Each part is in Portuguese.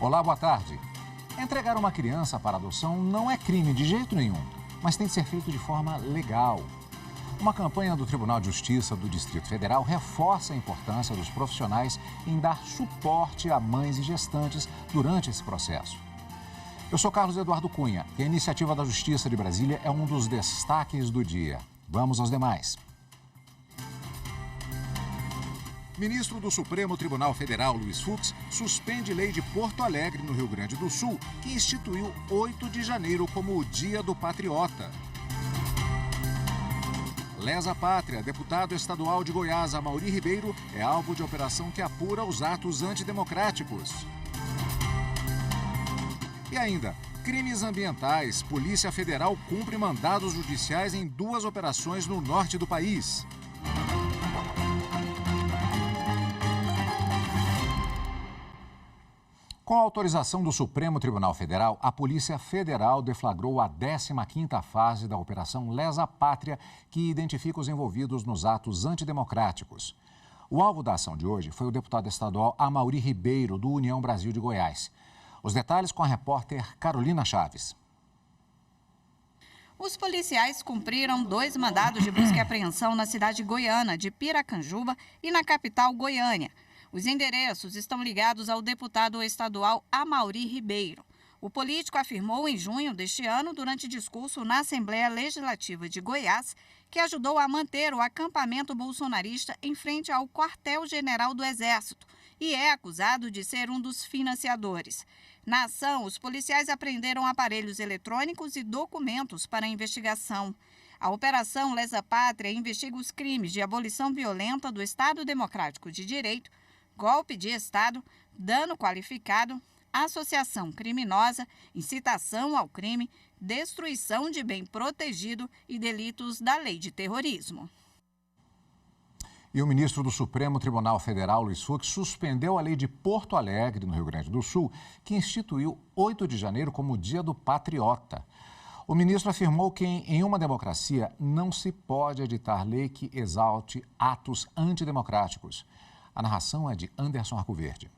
Olá, boa tarde. Entregar uma criança para adoção não é crime de jeito nenhum, mas tem que ser feito de forma legal. Uma campanha do Tribunal de Justiça do Distrito Federal reforça a importância dos profissionais em dar suporte a mães e gestantes durante esse processo. Eu sou Carlos Eduardo Cunha e a iniciativa da Justiça de Brasília é um dos destaques do dia. Vamos aos demais. Ministro do Supremo Tribunal Federal, Luiz Fux, suspende lei de Porto Alegre, no Rio Grande do Sul, que instituiu 8 de janeiro como o Dia do Patriota. Lesa Pátria, deputado estadual de Goiás, Amaury Ribeiro, é alvo de operação que apura os atos antidemocráticos. E ainda, crimes ambientais. Polícia Federal cumpre mandados judiciais em 2 operações no norte do país. Com a autorização do Supremo Tribunal Federal, a Polícia Federal deflagrou a 15ª fase da Operação Lesa Pátria, que identifica os envolvidos nos atos antidemocráticos. O alvo da ação de hoje foi o deputado estadual Amaury Ribeiro, do União Brasil de Goiás. Os detalhes com a repórter Carolina Chaves. Os policiais cumpriram 2 mandados de busca e apreensão na cidade goiana de Piracanjuba e na capital Goiânia. Os endereços estão ligados ao deputado estadual Amaury Ribeiro. O político afirmou em junho deste ano, durante discurso na Assembleia Legislativa de Goiás, que ajudou a manter o acampamento bolsonarista em frente ao quartel-general do Exército e é acusado de ser um dos financiadores. Na ação, os policiais apreenderam aparelhos eletrônicos e documentos para a investigação. A Operação Lesa Pátria investiga os crimes de abolição violenta do Estado Democrático de Direito, golpe de Estado, dano qualificado, associação criminosa, incitação ao crime, destruição de bem protegido e delitos da lei de terrorismo. E o ministro do Supremo Tribunal Federal, Luiz Fux, suspendeu a lei de Porto Alegre, no Rio Grande do Sul, que instituiu 8 de janeiro como o Dia do Patriota. O ministro afirmou que em uma democracia não se pode editar lei que exalte atos antidemocráticos. A narração é de Anderson Arcoverde.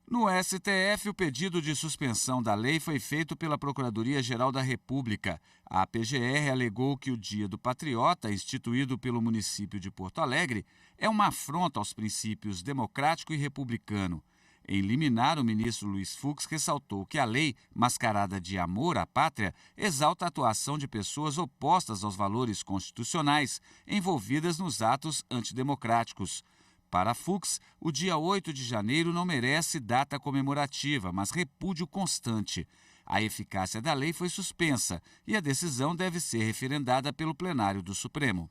No STF, o pedido de suspensão da lei foi feito pela Procuradoria-Geral da República. A PGR alegou que o Dia do Patriota, instituído pelo município de Porto Alegre, é uma afronta aos princípios democrático e republicano. Em liminar, o ministro Luiz Fux ressaltou que a lei, mascarada de amor à pátria, exalta a atuação de pessoas opostas aos valores constitucionais envolvidas nos atos antidemocráticos. Para Fux, o dia 8 de janeiro não merece data comemorativa, mas repúdio constante. A eficácia da lei foi suspensa e a decisão deve ser referendada pelo plenário do Supremo.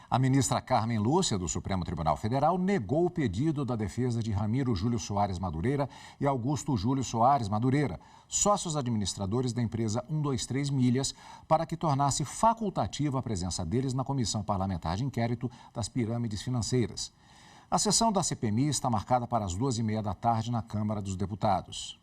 A ministra Carmen Lúcia, do Supremo Tribunal Federal, negou o pedido da defesa de Ramiro Júlio Soares Madureira e Augusto Júlio Soares Madureira, sócios administradores da empresa 123 Milhas, para que tornasse facultativa a presença deles na Comissão Parlamentar de Inquérito das Pirâmides Financeiras. A sessão da CPMI está marcada para as 2h30 da tarde na Câmara dos Deputados.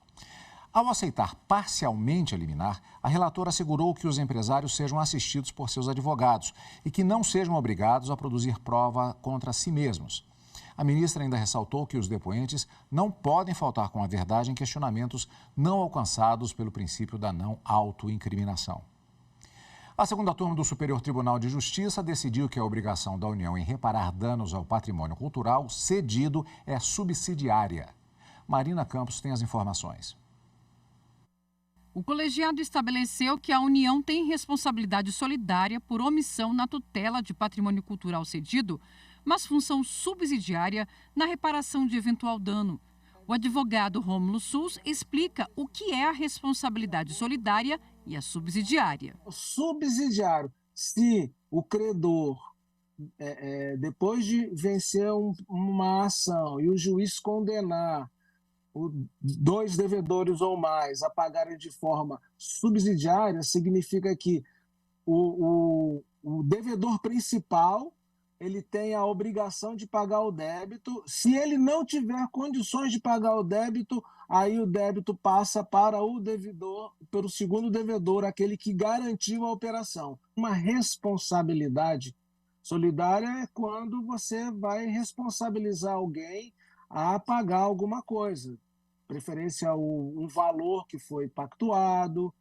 Ao aceitar parcialmente a liminar, a relatora assegurou que os empresários sejam assistidos por seus advogados e que não sejam obrigados a produzir prova contra si mesmos. A ministra ainda ressaltou que os depoentes não podem faltar com a verdade em questionamentos não alcançados pelo princípio da não autoincriminação. A segunda turma do Superior Tribunal de Justiça decidiu que a obrigação da União em reparar danos ao patrimônio cultural cedido é subsidiária. Marina Campos tem as informações. O colegiado estabeleceu que a União tem responsabilidade solidária por omissão na tutela de patrimônio cultural cedido, mas função subsidiária na reparação de eventual dano. O advogado Rômulo Sus explica o que é a responsabilidade solidária e a subsidiária. O subsidiário, se o credor, depois de vencer uma ação e o juiz condenar 2 devedores ou mais a pagarem de forma subsidiária, significa que o devedor principal ele tem a obrigação de pagar o débito. Se ele não tiver condições de pagar o débito, aí o débito passa para o devedor, pelo segundo devedor, aquele que garantiu a operação. Uma responsabilidade solidária é quando você vai responsabilizar alguém a pagar alguma coisa, preferência um valor que foi pactuado,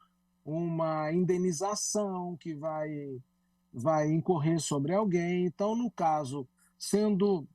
uma indenização que vai incorrer sobre alguém. Então, no caso, sendo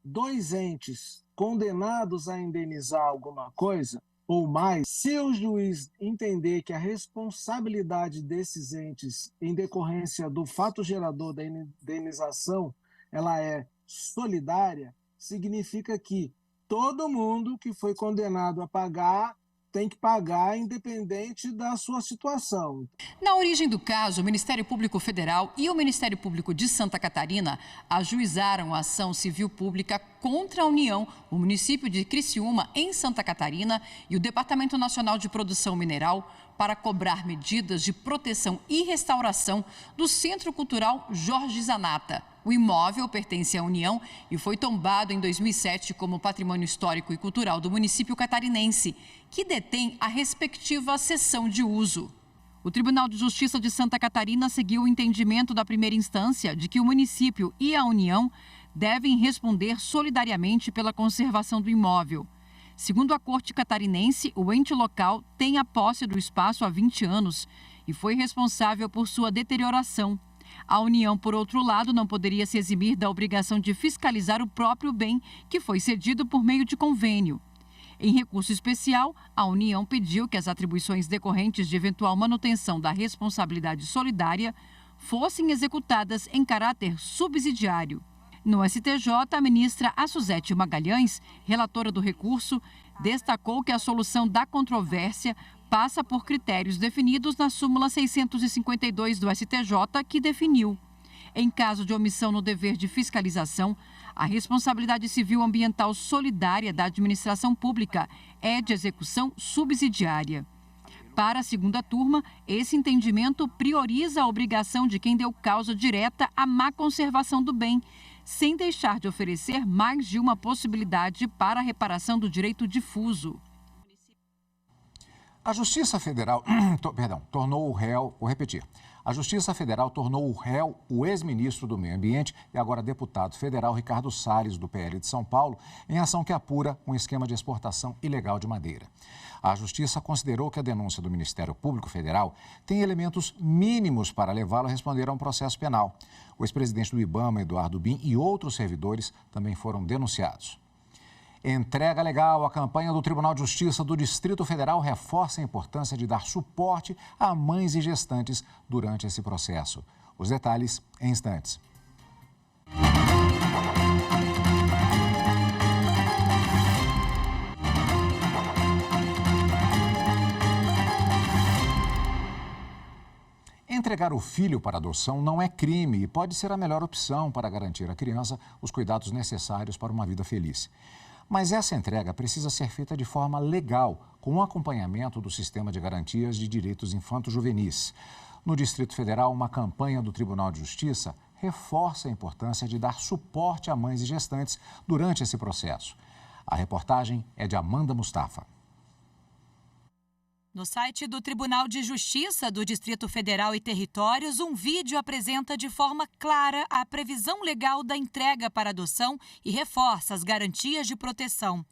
dois entes condenados a indenizar alguma coisa ou mais, se o juiz entender que a responsabilidade desses entes em decorrência do fato gerador da indenização ela é solidária, significa que todo mundo que foi condenado a pagar tem que pagar independente da sua situação. Na origem do caso, o Ministério Público Federal e o Ministério Público de Santa Catarina ajuizaram a ação civil pública contra a União, o município de Criciúma, em Santa Catarina, e o Departamento Nacional de Produção Mineral para cobrar medidas de proteção e restauração do Centro Cultural Jorge Zanata. O imóvel pertence à União e foi tombado em 2007 como patrimônio histórico e cultural do município catarinense, que detém a respectiva cessão de uso. O Tribunal de Justiça de Santa Catarina seguiu o entendimento da primeira instância de que o município e a União devem responder solidariamente pela conservação do imóvel. Segundo a Corte Catarinense, o ente local tem a posse do espaço há 20 anos e foi responsável por sua deterioração. A União, por outro lado, não poderia se eximir da obrigação de fiscalizar o próprio bem, que foi cedido por meio de convênio. Em recurso especial, a União pediu que as atribuições decorrentes de eventual manutenção da responsabilidade solidária fossem executadas em caráter subsidiário. No STJ, a ministra Suzete Magalhães, relatora do recurso, destacou que a solução da controvérsia passa por critérios definidos na súmula 652 do STJ, que definiu: em caso de omissão no dever de fiscalização, a responsabilidade civil ambiental solidária da administração pública é de execução subsidiária. Para a segunda turma, esse entendimento prioriza a obrigação de quem deu causa direta à má conservação do bem, sem deixar de oferecer mais de uma possibilidade para a reparação do direito difuso. A Justiça Federal, tornou o réu, vou repetir, a Justiça Federal tornou o réu o ex-ministro do Meio Ambiente e agora deputado federal Ricardo Salles, do PL de São Paulo, em ação que apura um esquema de exportação ilegal de madeira. A Justiça considerou que a denúncia do Ministério Público Federal tem elementos mínimos para levá-lo a responder a um processo penal. O ex-presidente do IBAMA, Eduardo Bin, e outros servidores também foram denunciados. Entrega legal. A campanha do Tribunal de Justiça do Distrito Federal reforça a importância de dar suporte a mães e gestantes durante esse processo. Os detalhes em instantes. Entregar o filho para adoção não é crime e pode ser a melhor opção para garantir à criança os cuidados necessários para uma vida feliz. Mas essa entrega precisa ser feita de forma legal, com o acompanhamento do Sistema de Garantias de Direitos Infanto-Juvenis. No Distrito Federal, uma campanha do Tribunal de Justiça reforça a importância de dar suporte a mães e gestantes durante esse processo. A reportagem é de Amanda Mustafa. No site do Tribunal de Justiça do Distrito Federal e Territórios, um vídeo apresenta de forma clara a previsão legal da entrega para adoção e reforça as garantias de proteção.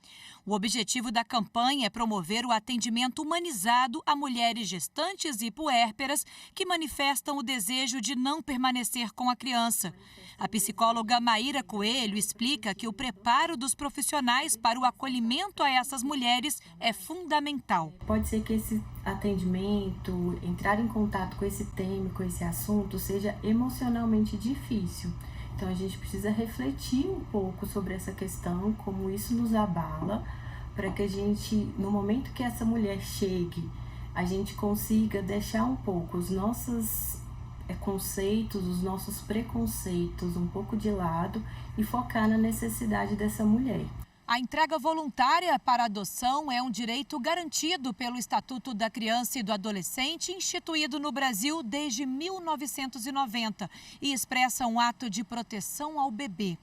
O objetivo da campanha é promover o atendimento humanizado a mulheres gestantes e puérperas que manifestam o desejo de não permanecer com a criança. A psicóloga Maíra Coelho explica que o preparo dos profissionais para o acolhimento a essas mulheres é fundamental. Pode ser que esse atendimento, entrar em contato com esse tema, com esse assunto, seja emocionalmente difícil. Então a gente precisa refletir um pouco sobre essa questão, como isso nos abala, para que a gente, no momento que essa mulher chegue, a gente consiga deixar um pouco os nossos conceitos, os nossos preconceitos um pouco de lado e focar na necessidade dessa mulher. A entrega voluntária para adoção é um direito garantido pelo Estatuto da Criança e do Adolescente, instituído no Brasil desde 1990, e expressa um ato de proteção ao bebê.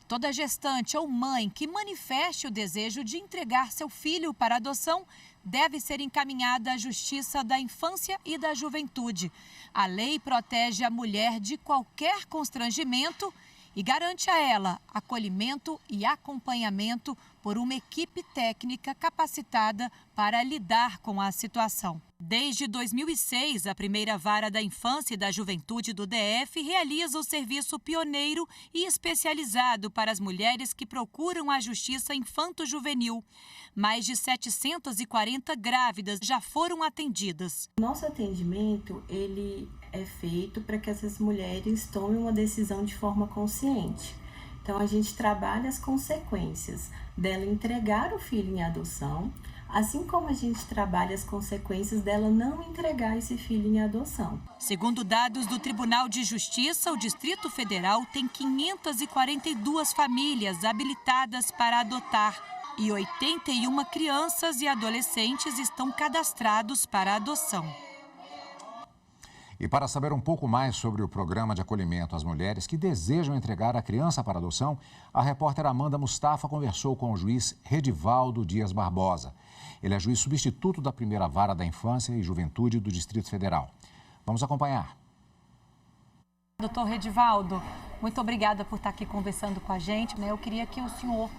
Toda gestante ou mãe que manifeste o desejo de entregar seu filho para adoção deve ser encaminhada à Justiça da Infância e da Juventude. A lei protege a mulher de qualquer constrangimento e garante a ela acolhimento e acompanhamento por uma equipe técnica capacitada para lidar com a situação. Desde 2006, a primeira vara da infância e da juventude do DF realiza o serviço pioneiro e especializado para as mulheres que procuram a justiça infanto-juvenil. Mais de 740 grávidas já foram atendidas. Nosso atendimento, ele é feito para que essas mulheres tomem uma decisão de forma consciente. Então, a gente trabalha as consequências dela entregar o filho em adoção, assim como a gente trabalha as consequências dela não entregar esse filho em adoção. Segundo dados do Tribunal de Justiça, o Distrito Federal tem 542 famílias habilitadas para adotar e 81 crianças e adolescentes estão cadastrados para adoção. E para saber um pouco mais sobre o programa de acolhimento às mulheres que desejam entregar a criança para adoção, a repórter Amanda Mustafa conversou com o juiz Redivaldo Dias Barbosa. Ele é juiz substituto da primeira vara da infância e juventude do Distrito Federal. Vamos acompanhar. Doutor Redivaldo, muito obrigada por estar aqui conversando com a gente. Eu queria que o senhor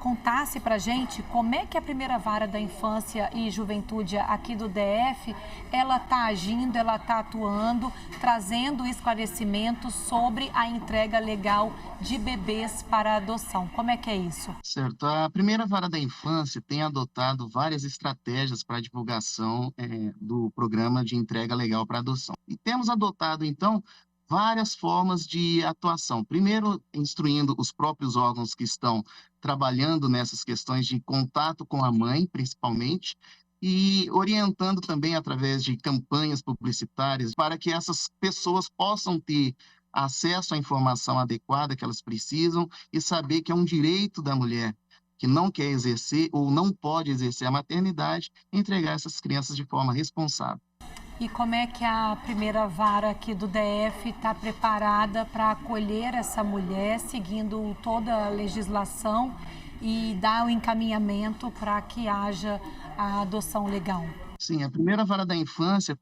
contasse para a gente como é que a primeira vara da infância e juventude aqui do DF, ela está agindo, ela está atuando, trazendo esclarecimentos sobre a entrega legal de bebês para adoção. Como é que é isso? Certo. A primeira vara da infância tem adotado várias estratégias para a divulgação do programa de entrega legal para adoção. E temos adotado, então, várias formas de atuação. Primeiro, instruindo os próprios órgãos que estão trabalhando nessas questões de contato com a mãe, principalmente, e orientando também através de campanhas publicitárias para que essas pessoas possam ter acesso à informação adequada que elas precisam e saber que é um direito da mulher que não quer exercer ou não pode exercer a maternidade, entregar essas crianças de forma responsável. E como é que a primeira vara aqui do DF está preparada para acolher essa mulher, seguindo toda a legislação e dar o encaminhamento para que haja a adoção legal? Sim, a primeira vara da infância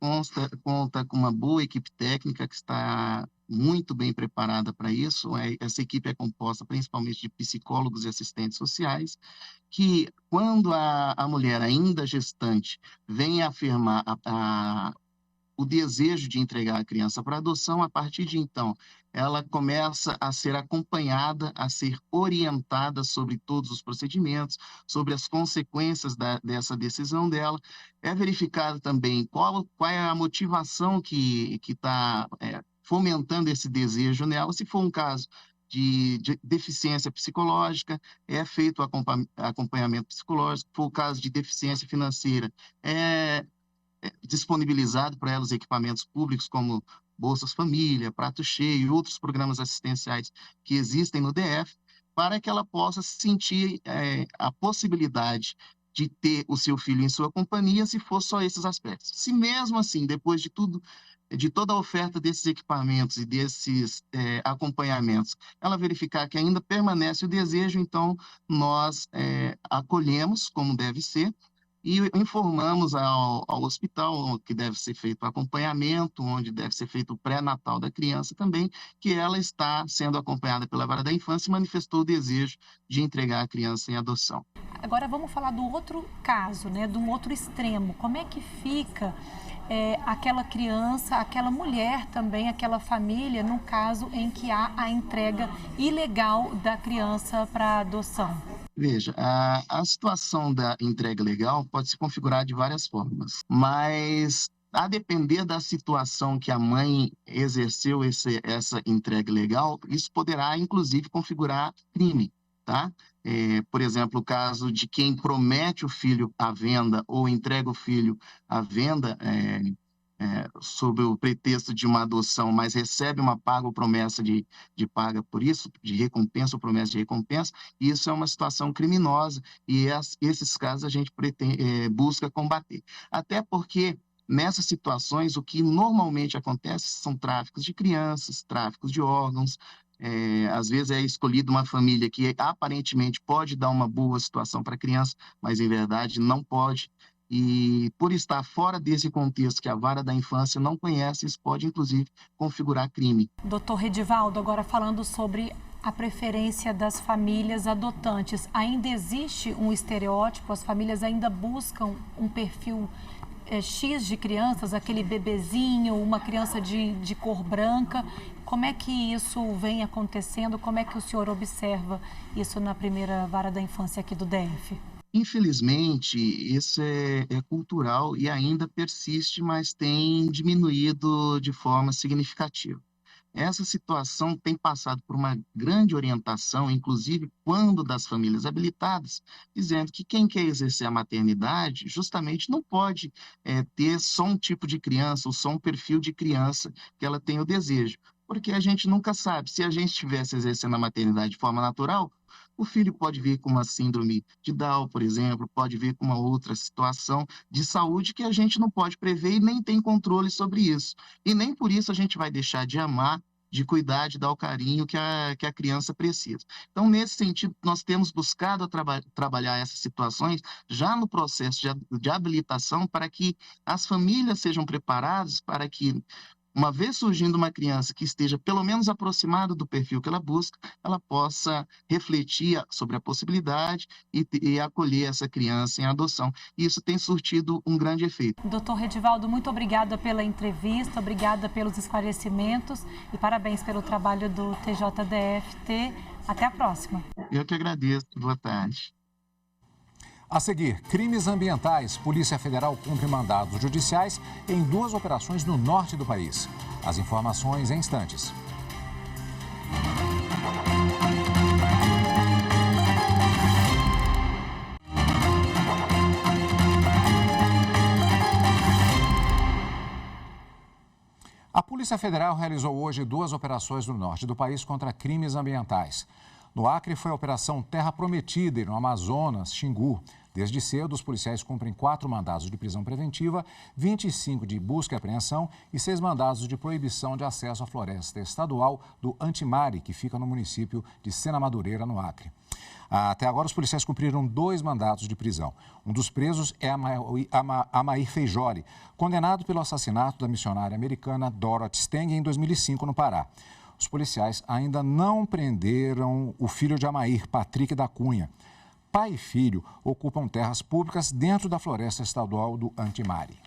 conta com uma boa equipe técnica que está muito bem preparada para isso. Essa equipe é composta principalmente de psicólogos e assistentes sociais, que quando a mulher ainda gestante vem afirmar o desejo de entregar a criança para adoção, a partir de então, ela começa a ser acompanhada, a ser orientada sobre todos os procedimentos, sobre as consequências dessa decisão dela. É verificado também qual é a motivação que está fomentando esse desejo nela. Se for um caso de deficiência psicológica, é feito o acompanhamento psicológico. Se for o caso de deficiência financeira, disponibilizado para elas equipamentos públicos como Bolsas Família, Prato Cheio e outros programas assistenciais que existem no DF, para que ela possa sentir a possibilidade de ter o seu filho em sua companhia, se for só esses aspectos. Se mesmo assim, depois de toda a oferta desses equipamentos e desses acompanhamentos, ela verificar que ainda permanece o desejo, então nós acolhemos como deve ser, e informamos ao hospital que deve ser feito o acompanhamento, onde deve ser feito o pré-natal da criança também, que ela está sendo acompanhada pela vara da infância e manifestou o desejo de entregar a criança em adoção. Agora vamos falar do outro caso, de um outro extremo. Como é que fica aquela criança, aquela mulher também, aquela família, no caso em que há a entrega ilegal da criança para adoção? Veja, a situação da entrega legal pode se configurar de várias formas, mas a depender da situação que a mãe exerceu essa entrega legal, isso poderá, inclusive, configurar crime, tá? Por exemplo, o caso de quem promete o filho à venda ou entrega o filho à venda sob o pretexto de uma adoção, mas recebe uma paga ou promessa de paga por isso, de recompensa ou promessa de recompensa, isso é uma situação criminosa e esses casos a gente busca combater. Até porque nessas situações o que normalmente acontece são tráficos de crianças, tráficos de órgãos. Às vezes é escolhida uma família que aparentemente pode dar uma boa situação para a criança, mas em verdade não pode. E por estar fora desse contexto que a vara da infância não conhece, isso pode inclusive configurar crime. Doutor Redivaldo, agora falando sobre a preferência das famílias adotantes. Ainda existe um estereótipo, as famílias ainda buscam um perfil X de crianças, aquele bebezinho, uma criança de cor branca. Como é que isso vem acontecendo? Como é que o senhor observa isso na primeira vara da infância aqui do DF? Infelizmente, isso é cultural e ainda persiste, mas tem diminuído de forma significativa. Essa situação tem passado por uma grande orientação, inclusive quando das famílias habilitadas, dizendo que quem quer exercer a maternidade justamente não pode ter só um tipo de criança ou só um perfil de criança que ela tem o desejo. Porque a gente nunca sabe, se a gente estivesse exercendo a maternidade de forma natural, o filho pode vir com uma síndrome de Down, por exemplo, pode vir com uma outra situação de saúde que a gente não pode prever e nem tem controle sobre isso. E nem por isso a gente vai deixar de amar, de cuidar, de dar o carinho que a criança precisa. Então, nesse sentido, nós temos buscado trabalhar essas situações já no processo de habilitação para que as famílias sejam preparadas para que, uma vez surgindo uma criança que esteja pelo menos aproximada do perfil que ela busca, ela possa refletir sobre a possibilidade e acolher essa criança em adoção. E isso tem surtido um grande efeito. Doutor Redivaldo, muito obrigada pela entrevista, obrigada pelos esclarecimentos e parabéns pelo trabalho do TJDF-T. Até a próxima. Eu que agradeço. Boa tarde. A seguir, crimes ambientais. Polícia Federal cumpre mandados judiciais em 2 operações no norte do país. As informações em instantes. A Polícia Federal realizou hoje 2 operações no norte do país contra crimes ambientais. No Acre foi a Operação Terra Prometida e no Amazonas, Xingu. Desde cedo, os policiais cumprem 4 mandados de prisão preventiva, 25 de busca e apreensão e 6 mandados de proibição de acesso à floresta estadual do Antimari, que fica no município de Sena Madureira, no Acre. Até agora, os policiais cumpriram 2 mandados de prisão. Um dos presos é Amair Feijoli, condenado pelo assassinato da missionária americana Dorothy Steng em 2005, no Pará. Os policiais ainda não prenderam o filho de Amair, Patrick da Cunha. Pai e filho ocupam terras públicas dentro da floresta estadual do Antimari.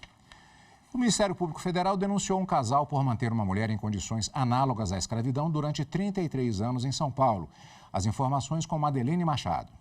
O Ministério Público Federal denunciou um casal por manter uma mulher em condições análogas à escravidão durante 33 anos em São Paulo. As informações com Madeleine Machado.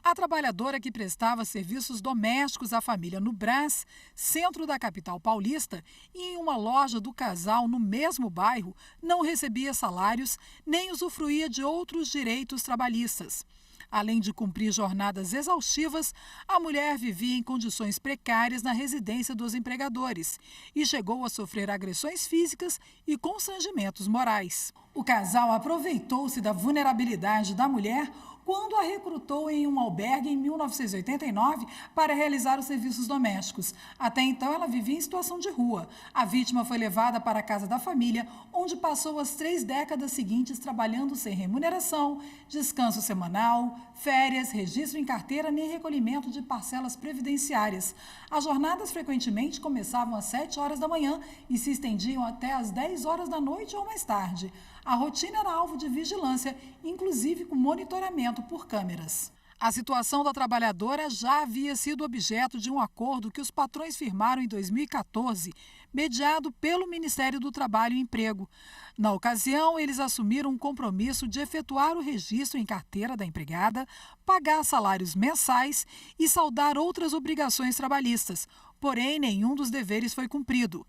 A trabalhadora que prestava serviços domésticos à família no Brás, centro da capital paulista, e em uma loja do casal no mesmo bairro, não recebia salários nem usufruía de outros direitos trabalhistas. Além de cumprir jornadas exaustivas, a mulher vivia em condições precárias na residência dos empregadores e chegou a sofrer agressões físicas e constrangimentos morais. O casal aproveitou-se da vulnerabilidade da mulher quando a recrutou em um albergue em 1989 para realizar os serviços domésticos. Até então, ela vivia em situação de rua. A vítima foi levada para a casa da família, onde passou as 3 décadas seguintes trabalhando sem remuneração, descanso semanal, férias, registro em carteira nem recolhimento de parcelas previdenciárias. As jornadas frequentemente começavam às 7 horas da manhã e se estendiam até às 10 horas da noite ou mais tarde. A rotina era alvo de vigilância, inclusive com monitoramento por câmeras. A situação da trabalhadora já havia sido objeto de um acordo que os patrões firmaram em 2014, mediado pelo Ministério do Trabalho e Emprego. Na ocasião, eles assumiram um compromisso de efetuar o registro em carteira da empregada, pagar salários mensais e saldar outras obrigações trabalhistas. Porém, nenhum dos deveres foi cumprido.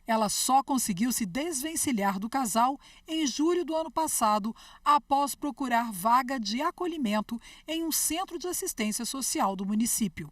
Ela só conseguiu se desvencilhar do casal em julho do ano passado, após procurar vaga de acolhimento em um centro de assistência social do município.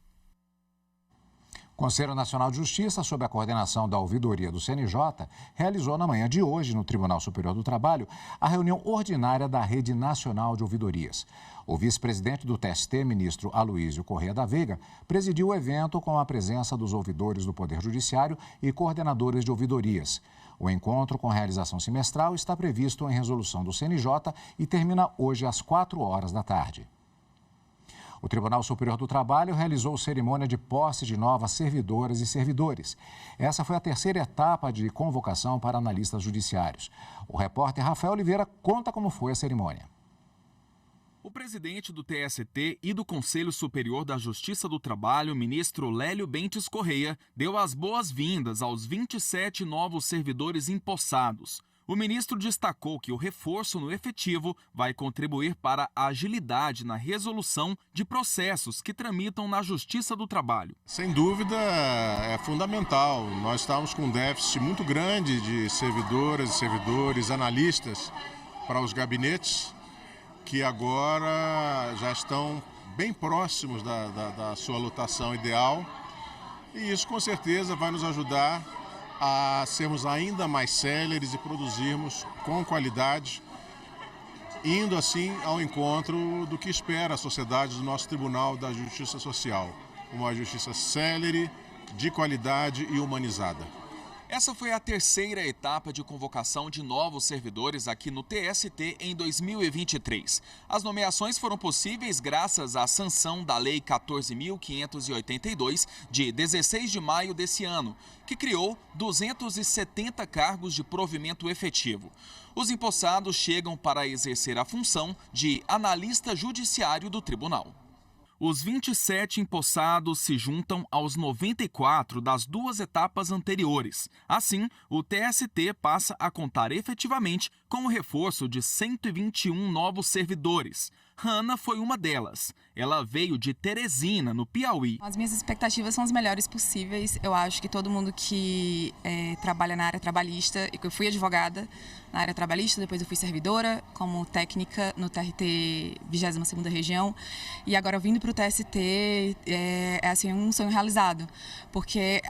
O Conselho Nacional de Justiça, sob a coordenação da ouvidoria do CNJ, realizou na manhã de hoje, no Tribunal Superior do Trabalho, a reunião ordinária da Rede Nacional de Ouvidorias. O vice-presidente do TST, ministro Aloísio Corrêa da Veiga, presidiu o evento com a presença dos ouvidores do Poder Judiciário e coordenadores de ouvidorias. O encontro, com realização semestral, está previsto em resolução do CNJ e termina hoje às 4 horas da tarde. O Tribunal Superior do Trabalho realizou cerimônia de posse de novas servidoras e servidores. Essa foi a terceira etapa de convocação para analistas judiciários. O repórter Rafael Oliveira conta como foi a cerimônia. O presidente do TST e do Conselho Superior da Justiça do Trabalho, ministro Lélio Bentes Correia, deu as boas-vindas aos 27 novos servidores empossados. O ministro destacou que o reforço no efetivo vai contribuir para a agilidade na resolução de processos que tramitam na Justiça do Trabalho. Sem dúvida, é fundamental. Nós estamos com um déficit muito grande de servidoras e servidores, analistas para os gabinetes, que agora já estão bem próximos da sua lotação ideal. E isso, com certeza, vai nos ajudar a sermos ainda mais céleres e produzirmos com qualidade, indo assim ao encontro do que espera a sociedade do nosso Tribunal da Justiça Social. Uma justiça célere, de qualidade e humanizada. Essa foi a terceira etapa de convocação de novos servidores aqui no TST em 2023. As nomeações foram possíveis graças à sanção da Lei 14.582, de 16 de maio desse ano, que criou 270 cargos de provimento efetivo. Os empossados chegam para exercer a função de analista judiciário do tribunal. Os 27 empossados se juntam aos 94 das duas etapas anteriores. Assim, o TST passa a contar efetivamente com o reforço de 121 novos servidores. Hanna foi uma delas. Ela veio de Teresina, no Piauí. As minhas expectativas são as melhores possíveis. Eu acho que todo mundo que trabalha na área trabalhista, eu fui advogada na área trabalhista, depois eu fui servidora como técnica no TRT 22ª Região, e agora vindo para o TST é assim, um sonho realizado, porque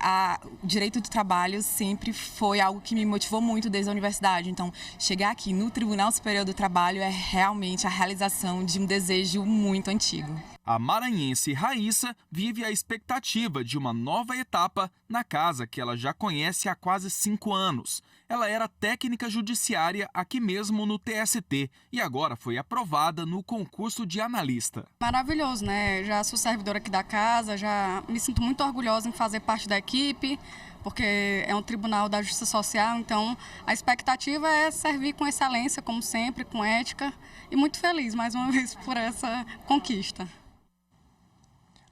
o direito do trabalho sempre foi algo que me motivou muito desde a universidade. Então, chegar aqui no Tribunal Superior do Trabalho é realmente a realização de um desejo muito antigo. A maranhense Raíssa vive a expectativa de uma nova etapa na casa que ela já conhece há quase 5 anos. Ela era técnica judiciária aqui mesmo no TST e agora foi aprovada no concurso de analista. Maravilhoso, né? Já sou servidora aqui da casa, já me sinto muito orgulhosa em fazer parte da equipe, porque é um tribunal da justiça social, então a expectativa é servir com excelência, como sempre, com ética, e muito feliz mais uma vez por essa conquista.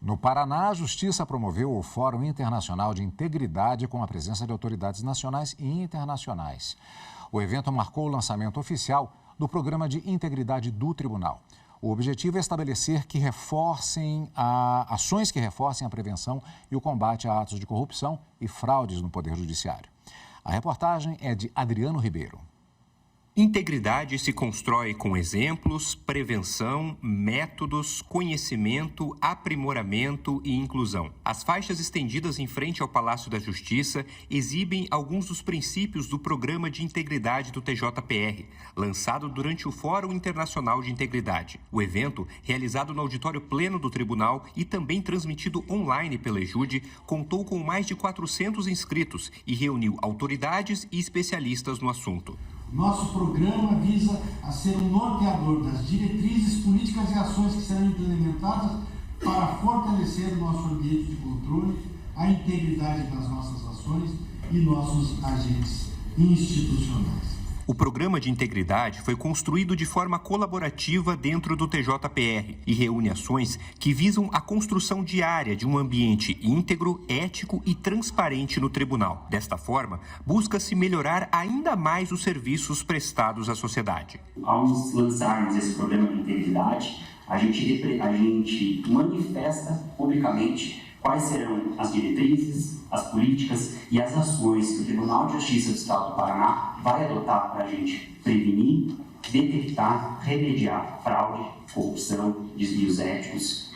No Paraná, a Justiça promoveu o Fórum Internacional de Integridade com a presença de autoridades nacionais e internacionais. O evento marcou o lançamento oficial do Programa de Integridade do Tribunal. O objetivo é estabelecer ações que reforcem a prevenção e o combate a atos de corrupção e fraudes no Poder Judiciário. A reportagem é de Adriano Ribeiro. Integridade se constrói com exemplos, prevenção, métodos, conhecimento, aprimoramento e inclusão. As faixas estendidas em frente ao Palácio da Justiça exibem alguns dos princípios do Programa de Integridade do TJPR, lançado durante o Fórum Internacional de Integridade. O evento, realizado no auditório pleno do Tribunal e também transmitido online pela EJUD, contou com mais de 400 inscritos e reuniu autoridades e especialistas no assunto. Nosso programa visa a ser o norteador das diretrizes, políticas e ações que serão implementadas para fortalecer o nosso ambiente de controle, a integridade das nossas ações e nossos agentes institucionais. O Programa de Integridade foi construído de forma colaborativa dentro do TJPR e reúne ações que visam a construção diária de um ambiente íntegro, ético e transparente no tribunal. Desta forma, busca-se melhorar ainda mais os serviços prestados à sociedade. Ao lançarmos esse Programa de Integridade, a gente manifesta publicamente quais serão as diretrizes, as políticas e as ações que o Tribunal de Justiça do Estado do Paraná vai adotar para a gente prevenir, detectar, remediar fraude, corrupção, desvios éticos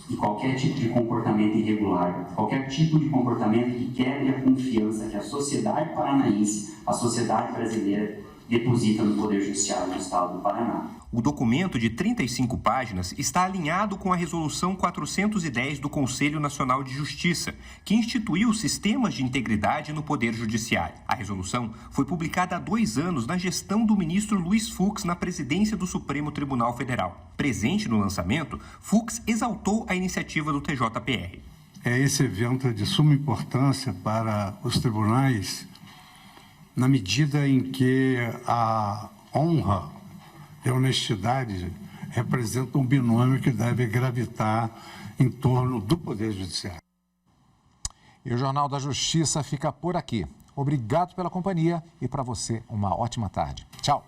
e qualquer tipo de comportamento irregular, qualquer tipo de comportamento que quebre a confiança que a sociedade paranaense, a sociedade brasileira, deposita no Poder Judiciário do Estado do Paraná. O documento de 35 páginas está alinhado com a Resolução 410 do Conselho Nacional de Justiça, que instituiu sistemas de integridade no Poder Judiciário. A resolução foi publicada há 2 anos na gestão do ministro Luiz Fux na presidência do Supremo Tribunal Federal. Presente no lançamento, Fux exaltou a iniciativa do TJPR. Esse evento é de suma importância para os tribunais, na medida em que a honra e a honestidade representam um binômio que deve gravitar em torno do Poder Judiciário. E o Jornal da Justiça fica por aqui. Obrigado pela companhia e para você uma ótima tarde. Tchau.